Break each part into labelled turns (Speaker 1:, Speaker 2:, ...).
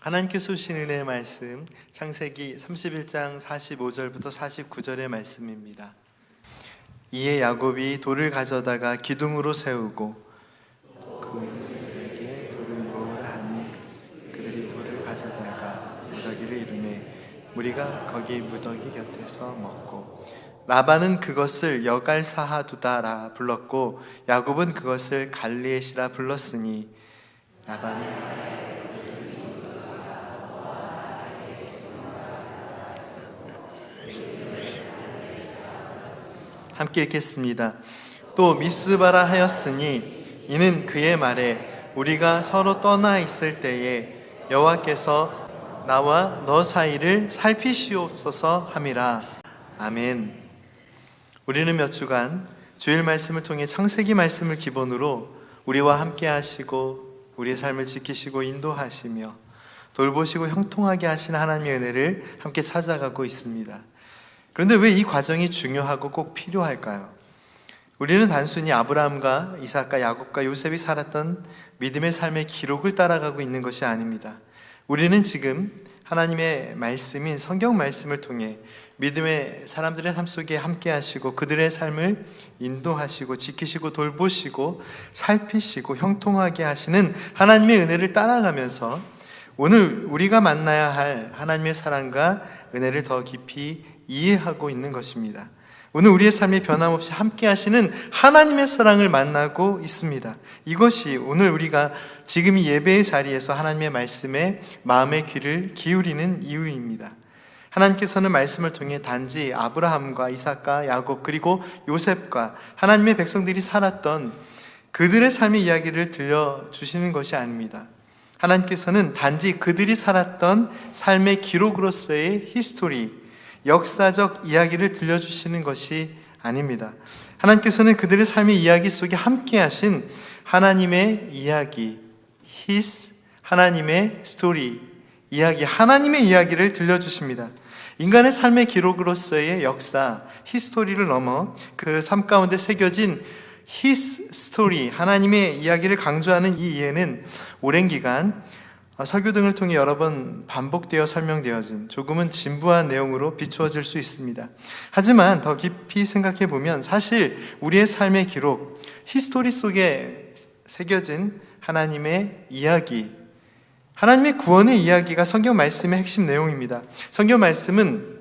Speaker 1: 하나님께서 주신 은혜의 말씀, 창세기 31장 45절부터 49절의 말씀입니다. 이에 야곱이 돌을 가져다가 기둥으로 세우고 그 인들에게 돌을 놓으라 하니 그들이 돌을 가져다가 무더기를 이루매 무리가 거기 무더기 곁에서 먹고 라반은 그것을 여갈사하두다라 불렀고 야곱은 그것을 갈리에시라 불렀으니 라반은 함께 읽겠습니다. 또 미스바라 하였으니 이는 그의 말에 우리가 서로 떠나 있을 때에 여호와께서 나와 너 사이를 살피시옵소서 함이라. 아멘. 우리는 몇 주간 주일 말씀을 통해 창세기 말씀을 기본으로 우리와 함께 하시고 우리의 삶을 지키시고 인도하시며 돌보시고 형통하게 하시는 하나님의 은혜를 함께 찾아가고 있습니다. 그런데 왜 이 과정이 중요하고 꼭 필요할까요? 우리는 단순히 아브라함과 이삭과 야곱과 요셉이 살았던 믿음의 삶의 기록을 따라가고 있는 것이 아닙니다. 우리는 지금 하나님의 말씀인 성경 말씀을 통해 믿음의 사람들의 삶 속에 함께 하시고 그들의 삶을 인도하시고 지키시고 돌보시고 살피시고 형통하게 하시는 하나님의 은혜를 따라가면서 오늘 우리가 만나야 할 하나님의 사랑과 은혜를 더 깊이 이해하고 있는 것입니다. 오늘 우리의 삶에 변함없이 함께 하시는 하나님의 사랑을 만나고 있습니다. 이것이 오늘 우리가 지금 이 예배의 자리에서 하나님의 말씀에 마음의 귀를 기울이는 이유입니다. 하나님께서는 말씀을 통해 단지 아브라함과 이삭과 야곱 그리고 요셉과 하나님의 백성들이 살았던 그들의 삶의 이야기를 들려주시는 것이 아닙니다. 하나님께서는 단지 그들이 살았던 삶의 기록으로서의 히스토리, 역사적 이야기를 들려주시는 것이 아닙니다. 하나님께서는 그들의 삶의 이야기 속에 함께 하신 하나님의 이야기, 하나님의 스토리, 이야기, 하나님의 이야기를 들려주십니다. 인간의 삶의 기록으로서의 역사, 히스토리를 넘어 그 삶 가운데 새겨진 His story, 하나님의 이야기를 강조하는 이 이해는 오랜 기간 설교 등을 통해 여러 번 반복되어 설명되어진 조금은 진부한 내용으로 비추어질 수 있습니다. 하지만 더 깊이 생각해 보면 사실 우리의 삶의 기록, 히스토리 속에 새겨진 하나님의 이야기, 하나님의 구원의 이야기가 성경 말씀의 핵심 내용입니다. 성경 말씀은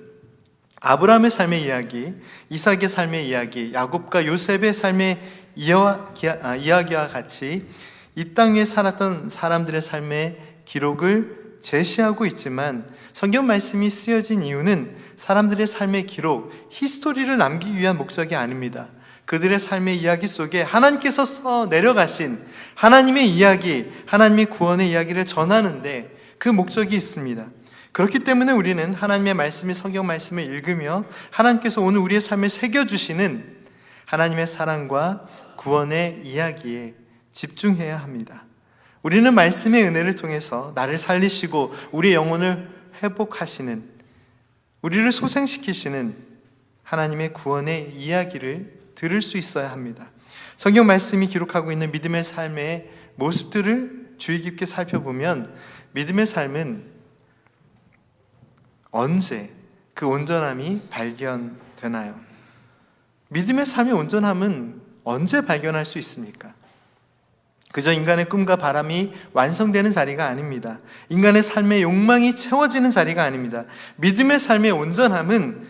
Speaker 1: 아브라함의 삶의 이야기, 이삭의 삶의 이야기, 야곱과 요셉의 삶의 이야기와 같이 이 땅에 살았던 사람들의 삶의 기록을 제시하고 있지만 성경 말씀이 쓰여진 이유는 사람들의 삶의 기록, 히스토리를 남기기 위한 목적이 아닙니다. 그들의 삶의 이야기 속에 하나님께서 써 내려가신 하나님의 이야기, 하나님의 구원의 이야기를 전하는데 그 목적이 있습니다. 그렇기 때문에 우리는 하나님의 말씀이 성경 말씀을 읽으며 하나님께서 오늘 우리의 삶에 새겨주시는 하나님의 사랑과 구원의 이야기에 집중해야 합니다. 우리는 말씀의 은혜를 통해서 나를 살리시고 우리의 영혼을 회복하시는, 우리를 소생시키시는 하나님의 구원의 이야기를 들을 수 있어야 합니다. 성경 말씀이 기록하고 있는 믿음의 삶의 모습들을 주의 깊게 살펴보면 믿음의 삶은 언제 그 온전함이 발견되나요? 믿음의 삶의 온전함은 언제 발견할 수 있습니까? 그저 인간의 꿈과 바람이 완성되는 자리가 아닙니다. 인간의 삶의 욕망이 채워지는 자리가 아닙니다. 믿음의 삶의 온전함은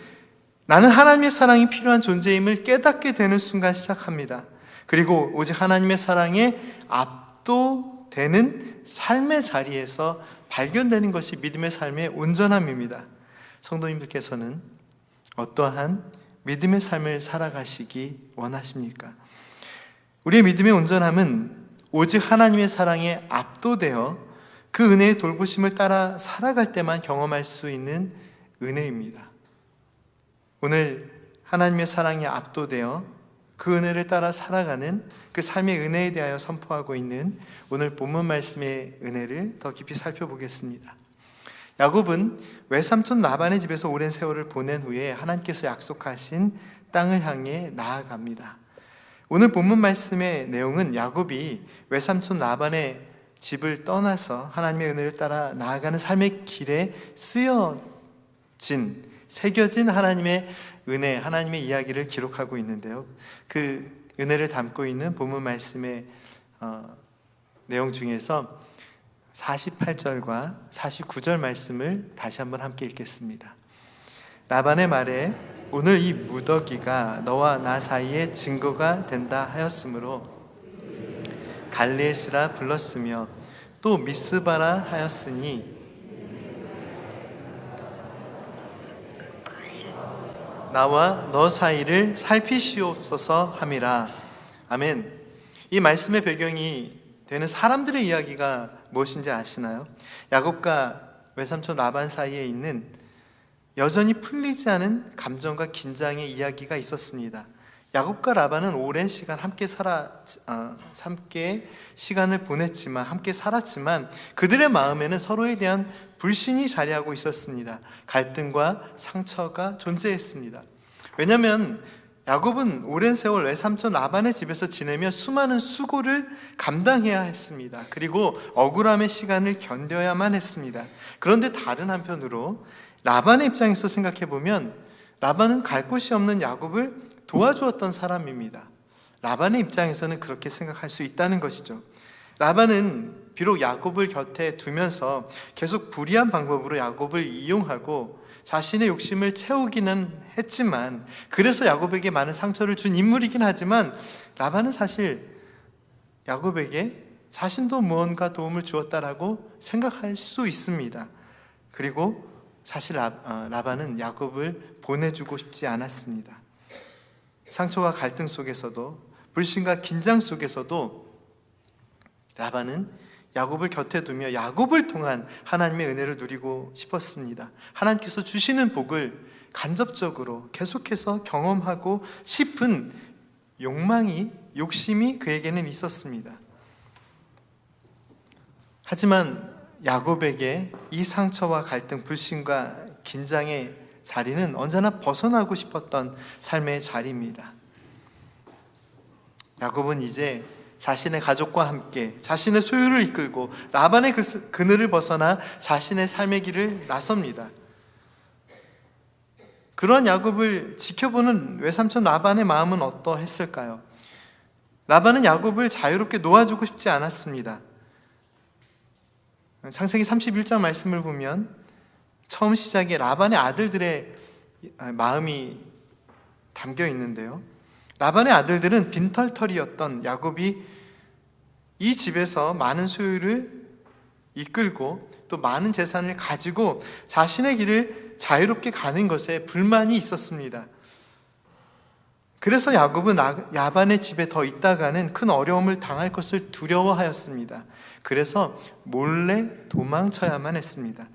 Speaker 1: 나는 하나님의 사랑이 필요한 존재임을 깨닫게 되는 순간 시작합니다. 그리고 오직 하나님의 사랑에 압도되는 삶의 자리에서 발견되는 것이 믿음의 삶의 온전함입니다. 성도님들께서는 어떠한 믿음의 삶을 살아가시기 원하십니까? 우리의 믿음의 온전함은 오직 하나님의 사랑에 압도되어 그 은혜의 돌보심을 따라 살아갈 때만 경험할 수 있는 은혜입니다. 오늘 하나님의 사랑에 압도되어 그 은혜를 따라 살아가는 그 삶의 은혜에 대하여 선포하고 있는 오늘 본문 말씀의 은혜를 더 깊이 살펴보겠습니다. 야곱은 외삼촌 라반의 집에서 오랜 세월을 보낸 후에 하나님께서 약속하신 땅을 향해 나아갑니다. 오늘 본문 말씀의 내용은 야곱이 외삼촌 라반의 집을 떠나서 하나님의 은혜를 따라 나아가는 삶의 길에 새겨진 하나님의 은혜, 하나님의 이야기를 기록하고 있는데요. 그 은혜를 담고 있는 본문 말씀의 내용 중에서 48절과 49절 말씀을 다시 한번 함께 읽겠습니다. 라반의 말에 오늘 이 무더기가 너와 나 사이에 증거가 된다 하였으므로 갈레시라 불렀으며 또 미스바라 하였으니 나와 너 사이를 살피시옵소서 함이라. 아멘. 이 말씀의 배경이 되는 사람들의 이야기가 무엇인지 아시나요? 야곱과 외삼촌 라반 사이에 있는 여전히 풀리지 않은 감정과 긴장의 이야기가 있었습니다. 야곱과 라반은 오랜 시간 함께 시간을 보냈지만, 함께 살았지만 그들의 마음에는 서로에 대한 불신이 자리하고 있었습니다. 갈등과 상처가 존재했습니다. 왜냐하면 야곱은 오랜 세월 외삼촌 라반의 집에서 지내며 수많은 수고를 감당해야 했습니다. 그리고 억울함의 시간을 견뎌야만 했습니다. 그런데 다른 한편으로 라반의 입장에서 생각해보면 라반은 갈 곳이 없는 야곱을 도와주었던 사람입니다. 라반의 입장에서는 그렇게 생각할 수 있다는 것이죠. 라반은 비록 야곱을 곁에 두면서 계속 불의한 방법으로 야곱을 이용하고 자신의 욕심을 채우기는 했지만, 그래서 야곱에게 많은 상처를 준 인물이긴 하지만 라반은 사실 야곱에게 자신도 무언가 도움을 주었다라고 생각할 수 있습니다. 그리고 사실 라반은 야곱을 보내주고 싶지 않았습니다. 상처와 갈등 속에서도, 불신과 긴장 속에서도 라반은 야곱을 곁에 두며 야곱을 통한 하나님의 은혜를 누리고 싶었습니다. 하나님께서 주시는 복을 간접적으로 계속해서 경험하고 싶은 욕심이 그에게는 있었습니다. 하지만 야곱에게 이 상처와 갈등, 불신과 긴장의 자리는 언제나 벗어나고 싶었던 삶의 자리입니다. 야곱은 이제 자신의 가족과 함께 자신의 소유를 이끌고 라반의 그늘을 벗어나 자신의 삶의 길을 나섭니다. 그런 야곱을 지켜보는 외삼촌 라반의 마음은 어떠했을까요? 라반은 야곱을 자유롭게 놓아주고 싶지 않았습니다. 창세기 31장 말씀을 보면 처음 시작에 라반의 아들들의 마음이 담겨 있는데요. 라반의 아들들은 빈털털이었던 야곱이 이 집에서 많은 소유를 이끌고 또 많은 재산을 가지고 자신의 길을 자유롭게 가는 것에 불만이 있었습니다. 그래서 야곱은 라반의 집에 더 있다가는 큰 어려움을 당할 것을 두려워하였습니다. 그래서 몰래 도망쳐야만 했습니다.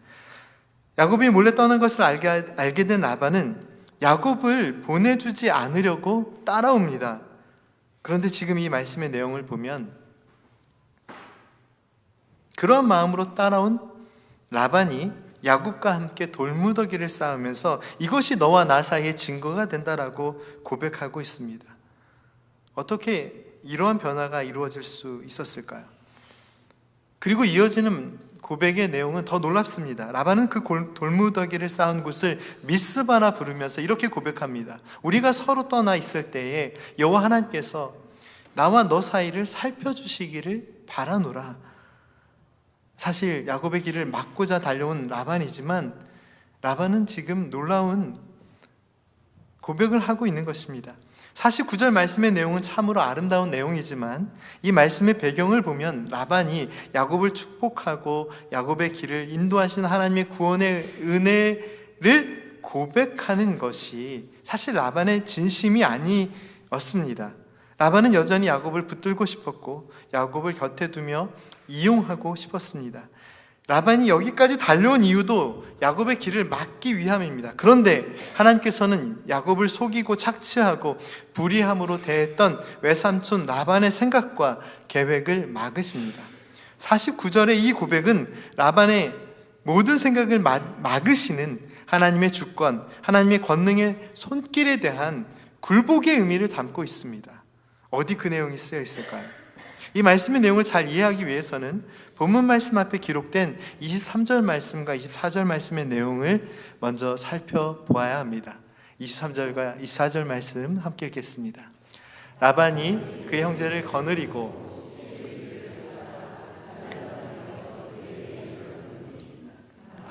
Speaker 1: 야곱이 몰래 떠난 것을 알게 된 라반은 야곱을 보내주지 않으려고 따라옵니다. 그런데 지금 이 말씀의 내용을 보면 그런 마음으로 따라온 라반이 야곱과 함께 돌무더기를 쌓으면서 이것이 너와 나 사이의 증거가 된다라고 고백하고 있습니다. 어떻게 이러한 변화가 이루어질 수 있었을까요? 그리고 이어지는 고백의 내용은 더 놀랍습니다. 라반은 그 돌무더기를 쌓은 곳을 미스바라 부르면서 이렇게 고백합니다. 우리가 서로 떠나 있을 때에 여호와 하나님께서 나와 너 사이를 살펴주시기를 바라노라. 사실 야곱의 길을 막고자 달려온 라반이지만 라반은 지금 놀라운 고백을 하고 있는 것입니다. 49절 말씀의 내용은 참으로 아름다운 내용이지만 이 말씀의 배경을 보면 라반이 야곱을 축복하고 야곱의 길을 인도하신 하나님의 구원의 은혜를 고백하는 것이 사실 라반의 진심이 아니었습니다. 라반은 여전히 야곱을 붙들고 싶었고 야곱을 곁에 두며 이용하고 싶었습니다. 라반이 여기까지 달려온 이유도 야곱의 길을 막기 위함입니다. 그런데 하나님께서는 야곱을 속이고 착취하고 불의함으로 대했던 외삼촌 라반의 생각과 계획을 막으십니다. 49절의 이 고백은 라반의 모든 생각을 막으시는 하나님의 주권, 하나님의 권능의 손길에 대한 굴복의 의미를 담고 있습니다. 어디 그 내용이 쓰여 있을까요? 이 말씀의 내용을 잘 이해하기 위해서는 본문 말씀 앞에 기록된 23절 말씀과 24절 말씀의 내용을 먼저 살펴보아야 합니다. 23절과 24절 말씀 함께 읽겠습니다. 라반이 그의 형제를 거느리고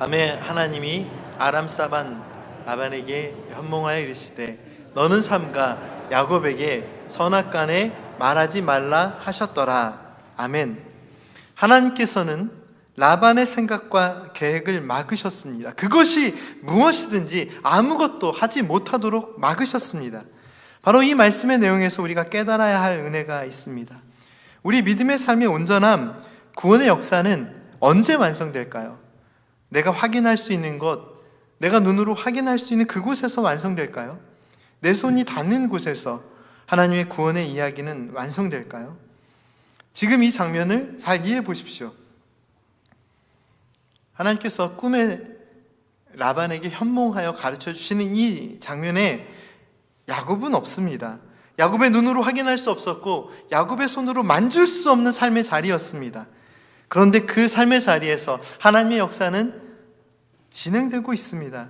Speaker 1: 밤에 하나님이 아람 사반 라반에게 현몽하여 이르시되 너는 삼가 야곱에게 선악간에 말하지 말라 하셨더라. 아멘. 하나님께서는 라반의 생각과 계획을 막으셨습니다. 그것이 무엇이든지 아무것도 하지 못하도록 막으셨습니다. 바로 이 말씀의 내용에서 우리가 깨달아야 할 은혜가 있습니다. 우리 믿음의 삶의 온전함, 구원의 역사는 언제 완성될까요? 내가 확인할 수 있는 것, 내가 눈으로 확인할 수 있는 그곳에서 완성될까요? 내 손이 닿는 곳에서 하나님의 구원의 이야기는 완성될까요? 지금 이 장면을 잘 이해해 보십시오. 하나님께서 꿈에 라반에게 현몽하여 가르쳐 주시는 이 장면에 야곱은 없습니다. 야곱의 눈으로 확인할 수 없었고 야곱의 손으로 만질 수 없는 삶의 자리였습니다. 그런데 그 삶의 자리에서 하나님의 역사는 진행되고 있습니다.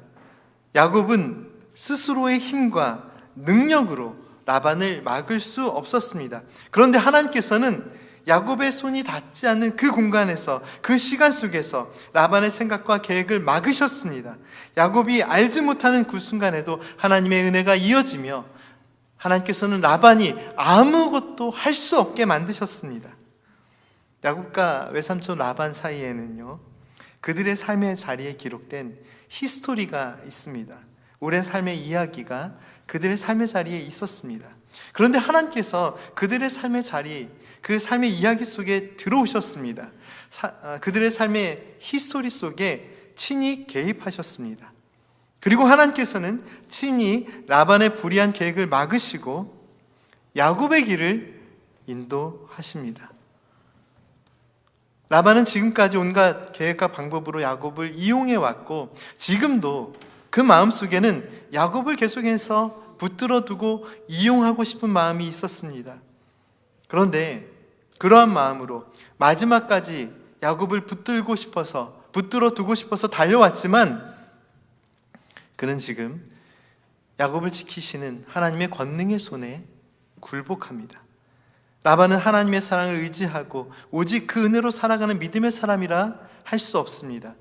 Speaker 1: 야곱은 스스로의 힘과 능력으로 라반을 막을 수 없었습니다. 그런데 하나님께서는 야곱의 손이 닿지 않는 그 공간에서, 그 시간 속에서 라반의 생각과 계획을 막으셨습니다. 야곱이 알지 못하는 그 순간에도 하나님의 은혜가 이어지며 하나님께서는 라반이 아무것도 할 수 없게 만드셨습니다. 야곱과 외삼촌 라반 사이에는요, 그들의 삶의 자리에 기록된 히스토리가 있습니다. 오랜 삶의 이야기가 그들의 삶의 자리에 있었습니다. 그런데 하나님께서 그들의 삶의 자리, 그 삶의 이야기 속에 들어오셨습니다. 그들의 삶의 히스토리 속에 친히 개입하셨습니다. 그리고 하나님께서는 친히 라반의 불의한 계획을 막으시고 야곱의 길을 인도하십니다. 라반은 지금까지 온갖 계획과 방법으로 야곱을 이용해 왔고 지금도 그 마음속에는 야곱을 계속해서 붙들어 두고 이용하고 싶은 마음이 있었습니다. 그런데 그러한 마음으로 마지막까지 야곱을 붙들어 두고 싶어서 달려왔지만 그는 지금 야곱을 지키시는 하나님의 권능의 손에 굴복합니다. 라반은 하나님의 사랑을 의지하고 오직 그 은혜로 살아가는 믿음의 사람이라 할 수 없습니다.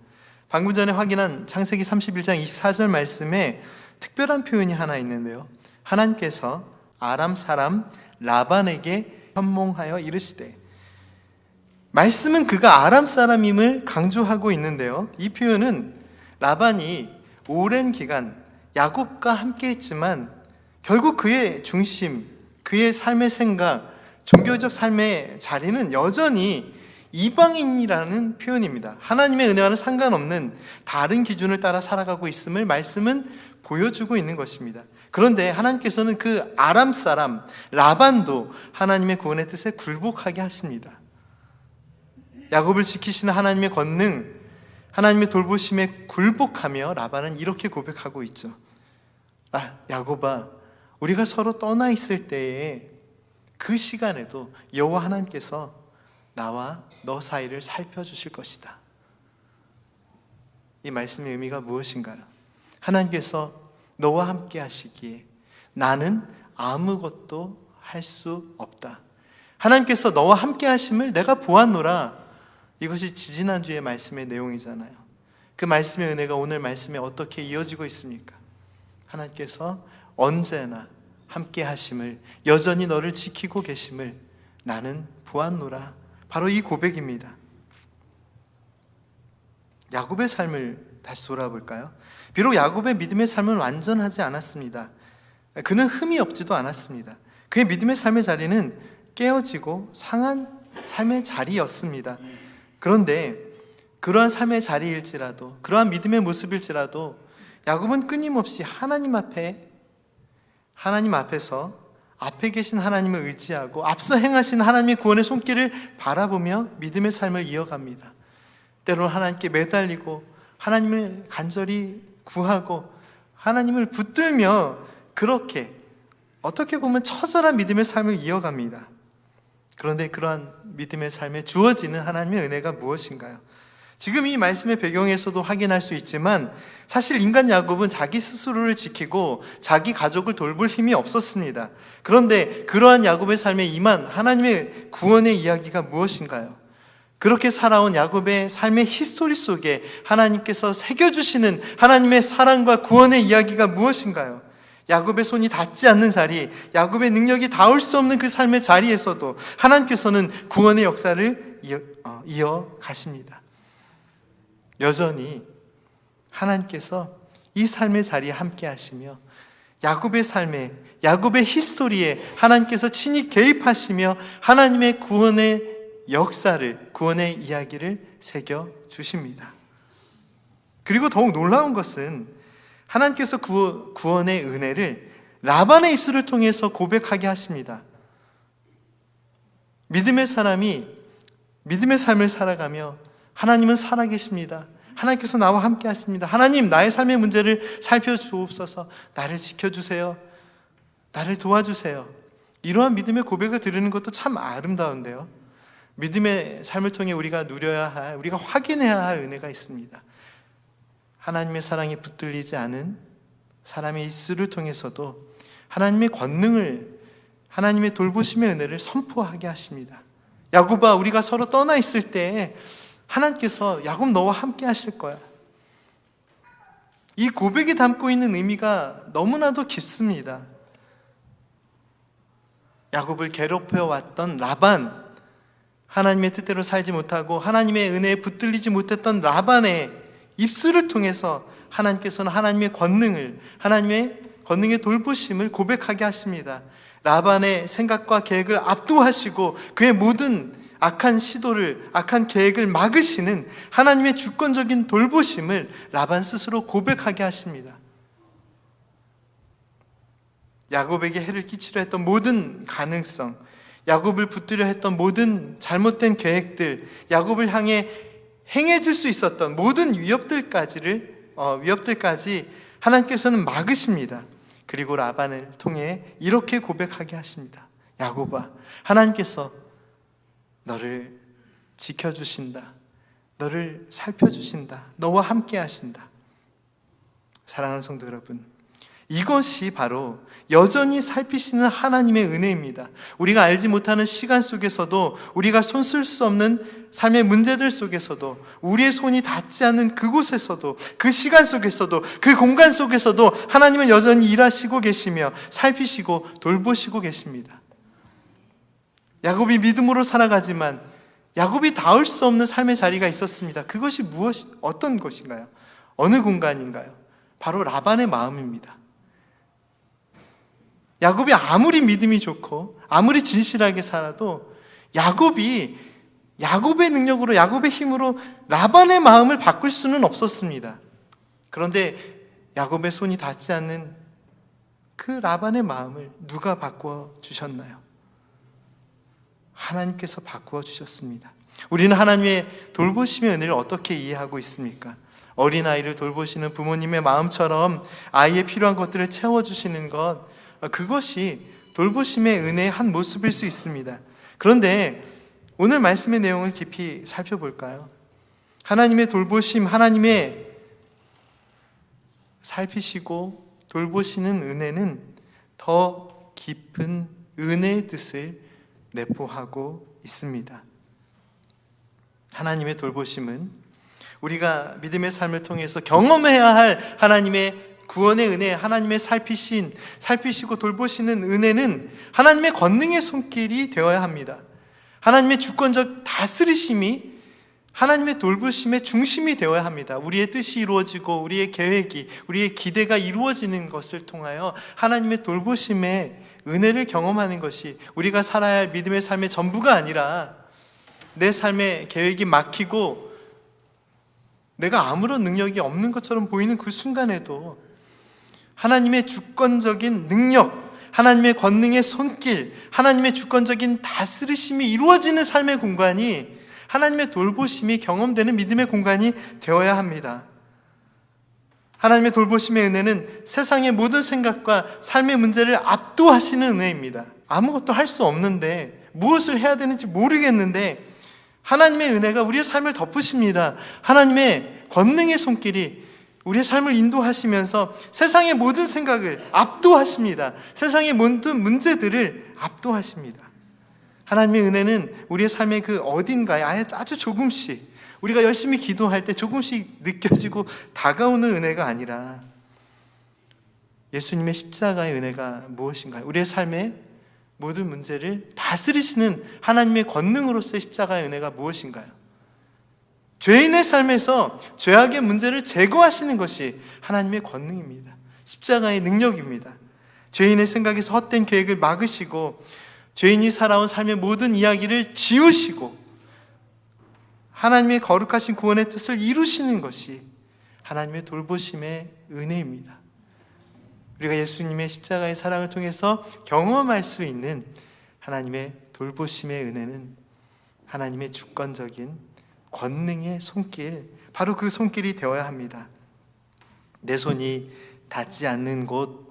Speaker 1: 방금 전에 확인한 창세기 31장 24절 말씀에 특별한 표현이 하나 있는데요. 하나님께서 아람 사람 라반에게 현몽하여 이르시되, 말씀은 그가 아람 사람임을 강조하고 있는데요. 이 표현은 라반이 오랜 기간 야곱과 함께 했지만 결국 그의 중심, 그의 삶의 생각, 종교적 삶의 자리는 여전히 이방인이라는 표현입니다. 하나님의 은혜와는 상관없는 다른 기준을 따라 살아가고 있음을 말씀은 보여주고 있는 것입니다. 그런데 하나님께서는 그 아람 사람 라반도 하나님의 구원의 뜻에 굴복하게 하십니다. 야곱을 지키시는 하나님의 권능, 하나님의 돌보심에 굴복하며 라반은 이렇게 고백하고 있죠. 야곱아, 우리가 서로 떠나 있을 때에 그 시간에도 여호와 하나님께서 나와 너 사이를 살펴주실 것이다. 이 말씀의 의미가 무엇인가요? 하나님께서 너와 함께 하시기에 나는 아무것도 할 수 없다. 하나님께서 너와 함께 하심을 내가 보았노라. 이것이 지지난주의 말씀의 내용이잖아요. 그 말씀의 은혜가 오늘 말씀에 어떻게 이어지고 있습니까? 하나님께서 언제나 함께 하심을, 여전히 너를 지키고 계심을 나는 보았노라. 바로 이 고백입니다. 야곱의 삶을 다시 돌아볼까요? 비록 야곱의 믿음의 삶은 완전하지 않았습니다. 그는 흠이 없지도 않았습니다. 그의 믿음의 삶의 자리는 깨어지고 상한 삶의 자리였습니다. 그런데 그러한 삶의 자리일지라도, 그러한 믿음의 모습일지라도 야곱은 끊임없이 하나님 앞에서 앞에 계신 하나님을 의지하고 앞서 행하신 하나님의 구원의 손길을 바라보며 믿음의 삶을 이어갑니다. 때로는 하나님께 매달리고 하나님을 간절히 구하고 하나님을 붙들며 그렇게 어떻게 보면 처절한 믿음의 삶을 이어갑니다. 그런데 그러한 믿음의 삶에 주어지는 하나님의 은혜가 무엇인가요? 지금 이 말씀의 배경에서도 확인할 수 있지만 사실 인간 야곱은 자기 스스로를 지키고 자기 가족을 돌볼 힘이 없었습니다. 그런데 그러한 야곱의 삶에 임한 하나님의 구원의 이야기가 무엇인가요? 그렇게 살아온 야곱의 삶의 히스토리 속에 하나님께서 새겨주시는 하나님의 사랑과 구원의 이야기가 무엇인가요? 야곱의 손이 닿지 않는 자리, 야곱의 능력이 닿을 수 없는 그 삶의 자리에서도 하나님께서는 구원의 역사를 이어가십니다. 여전히 하나님께서 이 삶의 자리에 함께 하시며 야곱의 삶에, 야곱의 히스토리에 하나님께서 친히 개입하시며 하나님의 구원의 역사를, 구원의 이야기를 새겨주십니다. 그리고 더욱 놀라운 것은 하나님께서 구원의 은혜를 라반의 입술을 통해서 고백하게 하십니다. 믿음의 사람이 믿음의 삶을 살아가며 하나님은 살아계십니다. 하나님께서 나와 함께 하십니다. 하나님, 나의 삶의 문제를 살펴주옵소서. 나를 지켜주세요. 나를 도와주세요. 이러한 믿음의 고백을 드리는 것도 참 아름다운데요. 믿음의 삶을 통해 우리가 누려야 할, 우리가 확인해야 할 은혜가 있습니다. 하나님의 사랑이 붙들리지 않은 사람의 입술을 통해서도 하나님의 권능을, 하나님의 돌보심의 은혜를 선포하게 하십니다. 야곱아, 우리가 서로 떠나 있을 때 하나님께서 야곱 너와 함께 하실 거야. 이 고백이 담고 있는 의미가 너무나도 깊습니다. 야곱을 괴롭혀 왔던 라반, 하나님의 뜻대로 살지 못하고 하나님의 은혜에 붙들리지 못했던 라반의 입술을 통해서 하나님께서는 하나님의 권능을, 하나님의 권능의 돌보심을 고백하게 하십니다. 라반의 생각과 계획을 압도하시고 그의 모든 악한 시도를, 악한 계획을 막으시는 하나님의 주권적인 돌보심을 라반 스스로 고백하게 하십니다. 야곱에게 해를 끼치려 했던 모든 가능성, 야곱을 붙들려 했던 모든 잘못된 계획들, 야곱을 향해 행해질 수 있었던 모든 위협들까지 하나님께서는 막으십니다. 그리고 라반을 통해 이렇게 고백하게 하십니다. 야곱아, 하나님께서 너를 지켜주신다. 너를 살펴주신다. 너와 함께 하신다. 사랑하는 성도 여러분, 이것이 바로 여전히 살피시는 하나님의 은혜입니다. 우리가 알지 못하는 시간 속에서도, 우리가 손 쓸 수 없는 삶의 문제들 속에서도, 우리의 손이 닿지 않는 그곳에서도, 그 시간 속에서도, 그 공간 속에서도 하나님은 여전히 일하시고 계시며 살피시고 돌보시고 계십니다. 야곱이 믿음으로 살아가지만 야곱이 닿을 수 없는 삶의 자리가 있었습니다. 그것이 어떤 것인가요? 어느 공간인가요? 바로 라반의 마음입니다. 야곱이 아무리 믿음이 좋고 아무리 진실하게 살아도 야곱의 능력으로, 야곱의 힘으로 라반의 마음을 바꿀 수는 없었습니다. 그런데 야곱의 손이 닿지 않는 그 라반의 마음을 누가 바꾸어 주셨나요? 하나님께서 바꾸어 주셨습니다. 우리는 하나님의 돌보심의 은혜를 어떻게 이해하고 있습니까? 어린아이를 돌보시는 부모님의 마음처럼 아이의 필요한 것들을 채워주시는 것, 그것이 돌보심의 은혜의 한 모습일 수 있습니다. 그런데 오늘 말씀의 내용을 깊이 살펴볼까요? 하나님의 돌보심, 하나님의 살피시고 돌보시는 은혜는 더 깊은 은혜의 뜻을 내포하고 있습니다. 하나님의 돌보심은 우리가 믿음의 삶을 통해서 경험해야 할 하나님의 구원의 은혜, 하나님의 살피시고 돌보시는 은혜는 하나님의 권능의 손길이 되어야 합니다. 하나님의 주권적 다스리심이 하나님의 돌보심의 중심이 되어야 합니다. 우리의 뜻이 이루어지고 우리의 계획이, 우리의 기대가 이루어지는 것을 통하여 하나님의 돌보심의 은혜를 경험하는 것이 우리가 살아야 할 믿음의 삶의 전부가 아니라, 내 삶의 계획이 막히고 내가 아무런 능력이 없는 것처럼 보이는 그 순간에도 하나님의 주권적인 능력, 하나님의 권능의 손길, 하나님의 주권적인 다스리심이 이루어지는 삶의 공간이, 하나님의 돌보심이 경험되는 믿음의 공간이 되어야 합니다. 하나님의 돌보심의 은혜는 세상의 모든 생각과 삶의 문제를 압도하시는 은혜입니다. 아무것도 할 수 없는데 무엇을 해야 되는지 모르겠는데 하나님의 은혜가 우리의 삶을 덮으십니다. 하나님의 권능의 손길이 우리의 삶을 인도하시면서 세상의 모든 생각을 압도하십니다. 세상의 모든 문제들을 압도하십니다. 하나님의 은혜는 우리의 삶의 그 어딘가에 아주 조금씩, 우리가 열심히 기도할 때 조금씩 느껴지고 다가오는 은혜가 아니라 예수님의 십자가의 은혜가 무엇인가요? 우리의 삶의 모든 문제를 다스리시는 하나님의 권능으로서의 십자가의 은혜가 무엇인가요? 죄인의 삶에서 죄악의 문제를 제거하시는 것이 하나님의 권능입니다. 십자가의 능력입니다. 죄인의 생각에서 헛된 계획을 막으시고 죄인이 살아온 삶의 모든 이야기를 지우시고 하나님의 거룩하신 구원의 뜻을 이루시는 것이 하나님의 돌보심의 은혜입니다. 우리가 예수님의 십자가의 사랑을 통해서 경험할 수 있는 하나님의 돌보심의 은혜는 하나님의 주권적인 권능의 손길, 바로 그 손길이 되어야 합니다. 내 손이 닿지 않는 곳,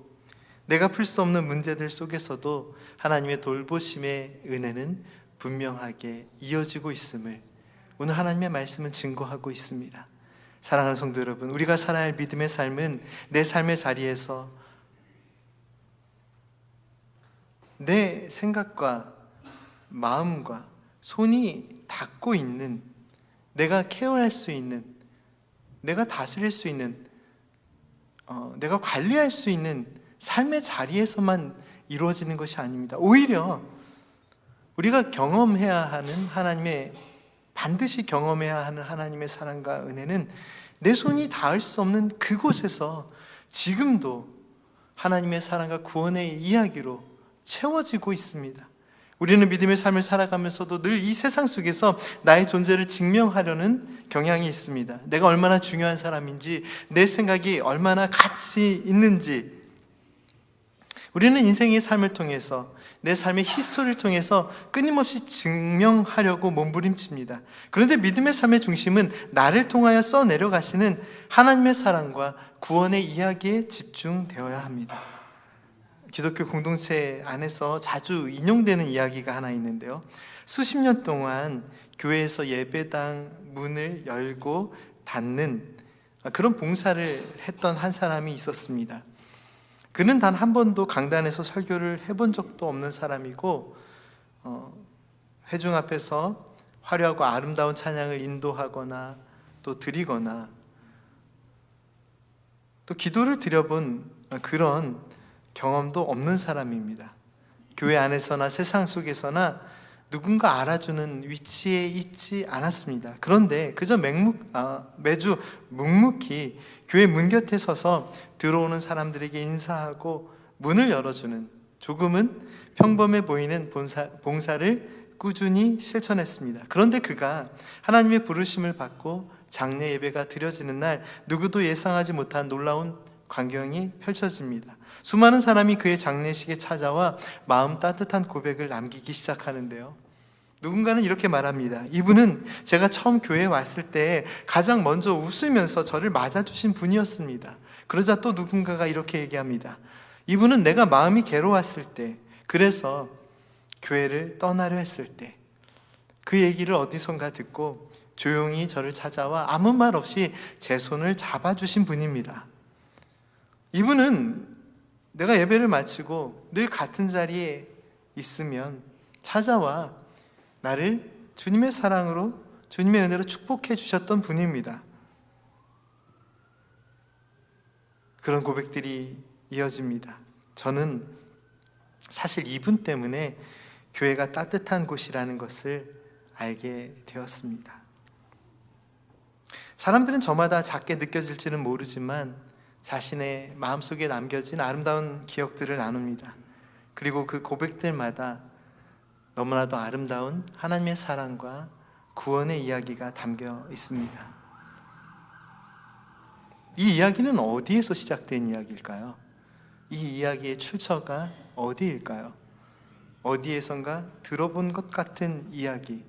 Speaker 1: 내가 풀 수 없는 문제들 속에서도 하나님의 돌보심의 은혜는 분명하게 이어지고 있음을 오늘 하나님의 말씀은 증거하고 있습니다. 사랑하는 성도 여러분, 우리가 살아야 할 믿음의 삶은 내 삶의 자리에서 내 생각과 마음과 손이 닿고 있는, 내가 케어할 수 있는, 내가 다스릴 수 있는, 내가 관리할 수 있는 삶의 자리에서만 이루어지는 것이 아닙니다. 오히려 우리가 경험해야 하는 반드시 경험해야 하는 하나님의 사랑과 은혜는 내 손이 닿을 수 없는 그곳에서 지금도 하나님의 사랑과 구원의 이야기로 채워지고 있습니다. 우리는 믿음의 삶을 살아가면서도 늘 이 세상 속에서 나의 존재를 증명하려는 경향이 있습니다. 내가 얼마나 중요한 사람인지, 내 생각이 얼마나 가치 있는지, 우리는 인생의 삶을 통해서, 내 삶의 히스토리를 통해서 끊임없이 증명하려고 몸부림칩니다. 그런데 믿음의 삶의 중심은 나를 통하여 써내려가시는 하나님의 사랑과 구원의 이야기에 집중되어야 합니다. 기독교 공동체 안에서 자주 인용되는 이야기가 하나 있는데요, 수십 년 동안 교회에서 예배당 문을 열고 닫는 그런 봉사를 했던 한 사람이 있었습니다. 그는 단 한 번도 강단에서 설교를 해본 적도 없는 사람이고, 회중 앞에서 화려하고 아름다운 찬양을 인도하거나 또 드리거나 또 기도를 드려본 그런 경험도 없는 사람입니다. 교회 안에서나 세상 속에서나 누군가 알아주는 위치에 있지 않았습니다. 그런데 그저 매주 묵묵히 교회 문 곁에 서서 들어오는 사람들에게 인사하고 문을 열어주는, 조금은 평범해 보이는 봉사를 꾸준히 실천했습니다. 그런데 그가 하나님의 부르심을 받고 장례 예배가 드려지는 날 누구도 예상하지 못한 놀라운 광경이 펼쳐집니다. 수많은 사람이 그의 장례식에 찾아와 마음 따뜻한 고백을 남기기 시작하는데요, 누군가는 이렇게 말합니다. 이분은 제가 처음 교회에 왔을 때 가장 먼저 웃으면서 저를 맞아주신 분이었습니다. 그러자 또 누군가가 이렇게 얘기합니다. 이분은 내가 마음이 괴로웠을 때, 그래서 교회를 떠나려 했을 때 그 얘기를 어디선가 듣고 조용히 저를 찾아와 아무 말 없이 제 손을 잡아주신 분입니다. 이분은 내가 예배를 마치고 늘 같은 자리에 있으면 찾아와 나를 주님의 사랑으로, 주님의 은혜로 축복해 주셨던 분입니다. 그런 고백들이 이어집니다. 저는 사실 이분 때문에 교회가 따뜻한 곳이라는 것을 알게 되었습니다. 사람들은 저마다 작게 느껴질지는 모르지만 자신의 마음속에 남겨진 아름다운 기억들을 나눕니다. 그리고 그 고백들마다 너무나도 아름다운 하나님의 사랑과 구원의 이야기가 담겨 있습니다. 이 이야기는 어디에서 시작된 이야기일까요? 이 이야기의 출처가 어디일까요? 어디에선가 들어본 것 같은 이야기.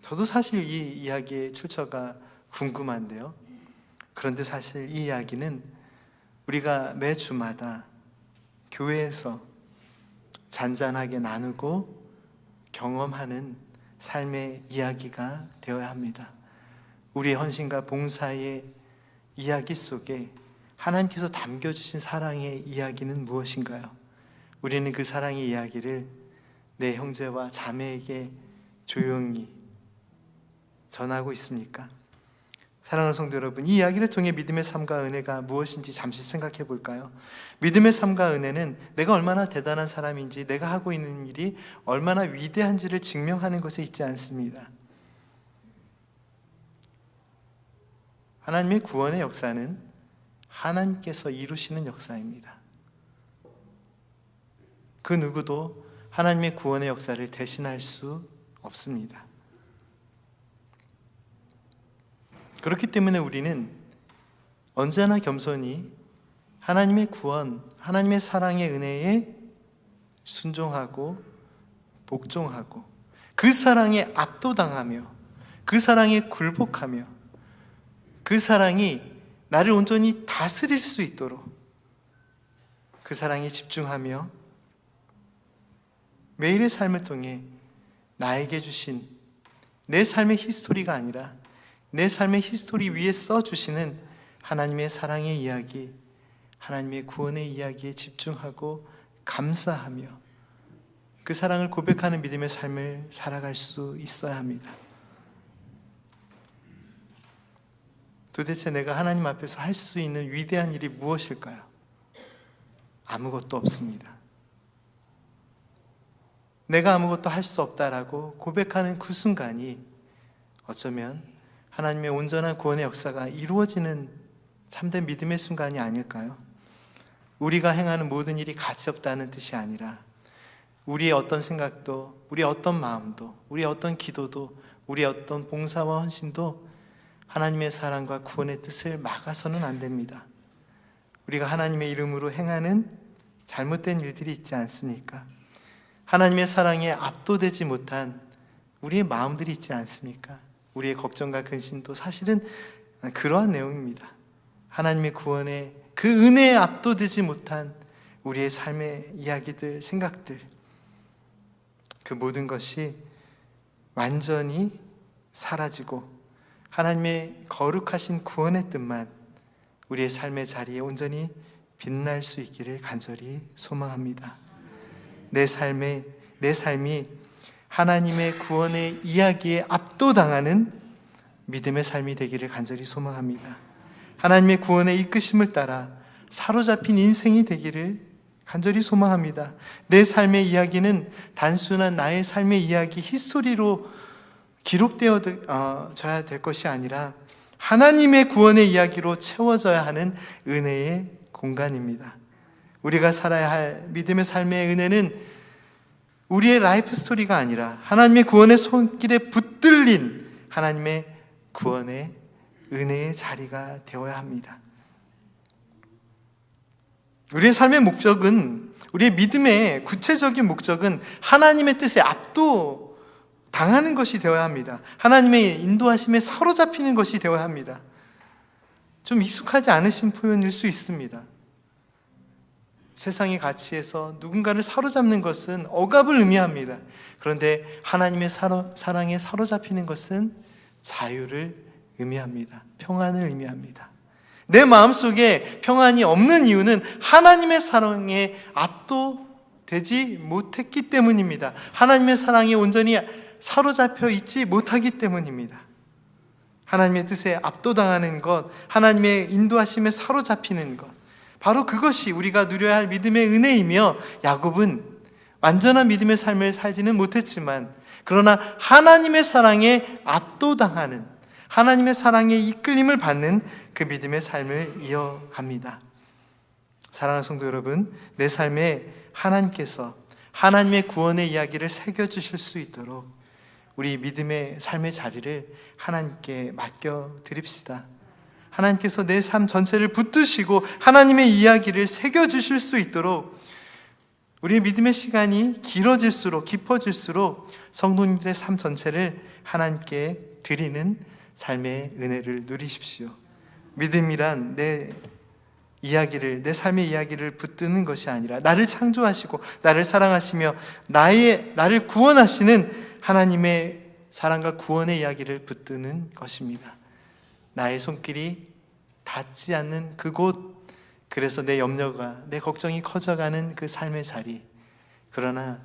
Speaker 1: 저도 사실 이 이야기의 출처가 궁금한데요, 그런데 사실 이 이야기는 우리가 매 주마다 교회에서 잔잔하게 나누고 경험하는 삶의 이야기가 되어야 합니다. 우리의 헌신과 봉사의 이야기 속에 하나님께서 담겨주신 사랑의 이야기는 무엇인가요? 우리는 그 사랑의 이야기를 내 형제와 자매에게 조용히 전하고 있습니까? 사랑하는 성도 여러분, 이 이야기를 통해 믿음의 삶과 은혜가 무엇인지 잠시 생각해 볼까요? 믿음의 삶과 은혜는 내가 얼마나 대단한 사람인지, 내가 하고 있는 일이 얼마나 위대한지를 증명하는 것에 있지 않습니다. 하나님의 구원의 역사는 하나님께서 이루시는 역사입니다. 그 누구도 하나님의 구원의 역사를 대신할 수 없습니다. 그렇기 때문에 우리는 언제나 겸손히 하나님의 구원, 하나님의 사랑의 은혜에 순종하고 복종하고 그 사랑에 압도당하며 그 사랑에 굴복하며 그 사랑이 나를 온전히 다스릴 수 있도록 그 사랑에 집중하며 매일의 삶을 통해 나에게 주신 내 삶의 히스토리가 아니라 내 삶의 히스토리 위에 써주시는 하나님의 사랑의 이야기, 하나님의 구원의 이야기에 집중하고 감사하며 그 사랑을 고백하는 믿음의 삶을 살아갈 수 있어야 합니다. 도대체 내가 하나님 앞에서 할 수 있는 위대한 일이 무엇일까요? 아무것도 없습니다. 내가 아무것도 할 수 없다라고 고백하는 그 순간이 어쩌면 하나님의 온전한 구원의 역사가 이루어지는 참된 믿음의 순간이 아닐까요? 우리가 행하는 모든 일이 가치 없다는 뜻이 아니라 우리의 어떤 생각도, 우리의 어떤 마음도, 우리의 어떤 기도도, 우리의 어떤 봉사와 헌신도 하나님의 사랑과 구원의 뜻을 막아서는 안 됩니다. 우리가 하나님의 이름으로 행하는 잘못된 일들이 있지 않습니까? 하나님의 사랑에 압도되지 못한 우리의 마음들이 있지 않습니까? 우리의 걱정과 근심도 사실은 그러한 내용입니다. 하나님의 구원에 그 은혜에 압도되지 못한 우리의 삶의 이야기들, 생각들, 그 모든 것이 완전히 사라지고 하나님의 거룩하신 구원의 뜻만 우리의 삶의 자리에 온전히 빛날 수 있기를 간절히 소망합니다. 내 삶이 하나님의 구원의 이야기에 압도당하는 믿음의 삶이 되기를 간절히 소망합니다. 하나님의 구원의 이끄심을 따라 사로잡힌 인생이 되기를 간절히 소망합니다. 내 삶의 이야기는 단순한 나의 삶의 이야기, 히스토리로 기록되어져야 될 것이 아니라 하나님의 구원의 이야기로 채워져야 하는 은혜의 공간입니다. 우리가 살아야 할 믿음의 삶의 은혜는 우리의 라이프 스토리가 아니라 하나님의 구원의 손길에 붙들린 하나님의 구원의 은혜의 자리가 되어야 합니다. 우리의 삶의 목적은, 우리의 믿음의 구체적인 목적은 하나님의 뜻에 압도당하는 것이 되어야 합니다. 하나님의 인도하심에 사로잡히는 것이 되어야 합니다. 좀 익숙하지 않으신 표현일 수 있습니다. 세상의 가치에서 누군가를 사로잡는 것은 억압을 의미합니다. 그런데 하나님의 사랑에 사로잡히는 것은 자유를 의미합니다. 평안을 의미합니다. 내 마음속에 평안이 없는 이유는 하나님의 사랑에 압도되지 못했기 때문입니다. 하나님의 사랑에 온전히 사로잡혀 있지 못하기 때문입니다. 하나님의 뜻에 압도당하는 것, 하나님의 인도하심에 사로잡히는 것, 바로 그것이 우리가 누려야 할 믿음의 은혜이며, 야곱은 완전한 믿음의 삶을 살지는 못했지만 그러나 하나님의 사랑에 압도당하는, 하나님의 사랑에 이끌림을 받는 그 믿음의 삶을 이어갑니다. 사랑하는 성도 여러분, 내 삶에 하나님께서 하나님의 구원의 이야기를 새겨주실 수 있도록 우리 믿음의 삶의 자리를 하나님께 맡겨드립시다. 하나님께서 내 삶 전체를 붙드시고 하나님의 이야기를 새겨주실 수 있도록 우리의 믿음의 시간이 길어질수록, 깊어질수록 성도님들의 삶 전체를 하나님께 드리는 삶의 은혜를 누리십시오. 믿음이란 내 이야기를, 내 삶의 이야기를 붙드는 것이 아니라 나를 창조하시고 나를 사랑하시며 나를 구원하시는 하나님의 사랑과 구원의 이야기를 붙드는 것입니다. 나의 손길이 닿지 않는 그곳, 그래서 내 염려가, 내 걱정이 커져가는 그 삶의 자리. 그러나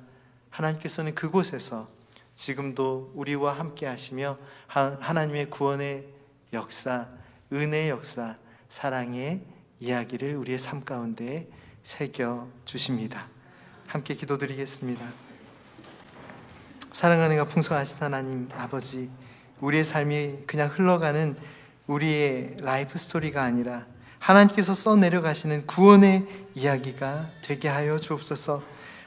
Speaker 1: 하나님께서는 그곳에서 지금도 우리와 함께 하시며 하나님의 구원의 역사, 은혜의 역사, 사랑의 이야기를 우리의 삶 가운데 새겨 주십니다. 함께 기도드리겠습니다. 사랑하는 풍성하신 하나님 아버지, 우리의 삶이 그냥 흘러가는 우리의 라이프 스토리가 아니라 하나님께서 써내려 가시는 구원의 이야기가 되게 하여 주옵소서.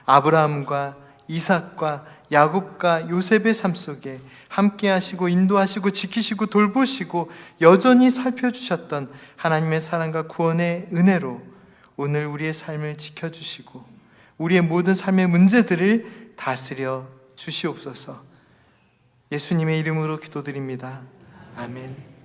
Speaker 1: 아브라함과 이삭과 야곱과 요셉의 삶 속에 함께 하시고 인도하시고 지키시고 돌보시고 여전히 살펴주셨던 하나님의 사랑과 구원의 은혜로 오늘 우리의 삶을 지켜주시고 우리의 모든 삶의 문제들을 다스려 주시옵소서. 예수님의 이름으로 기도드립니다. 아멘.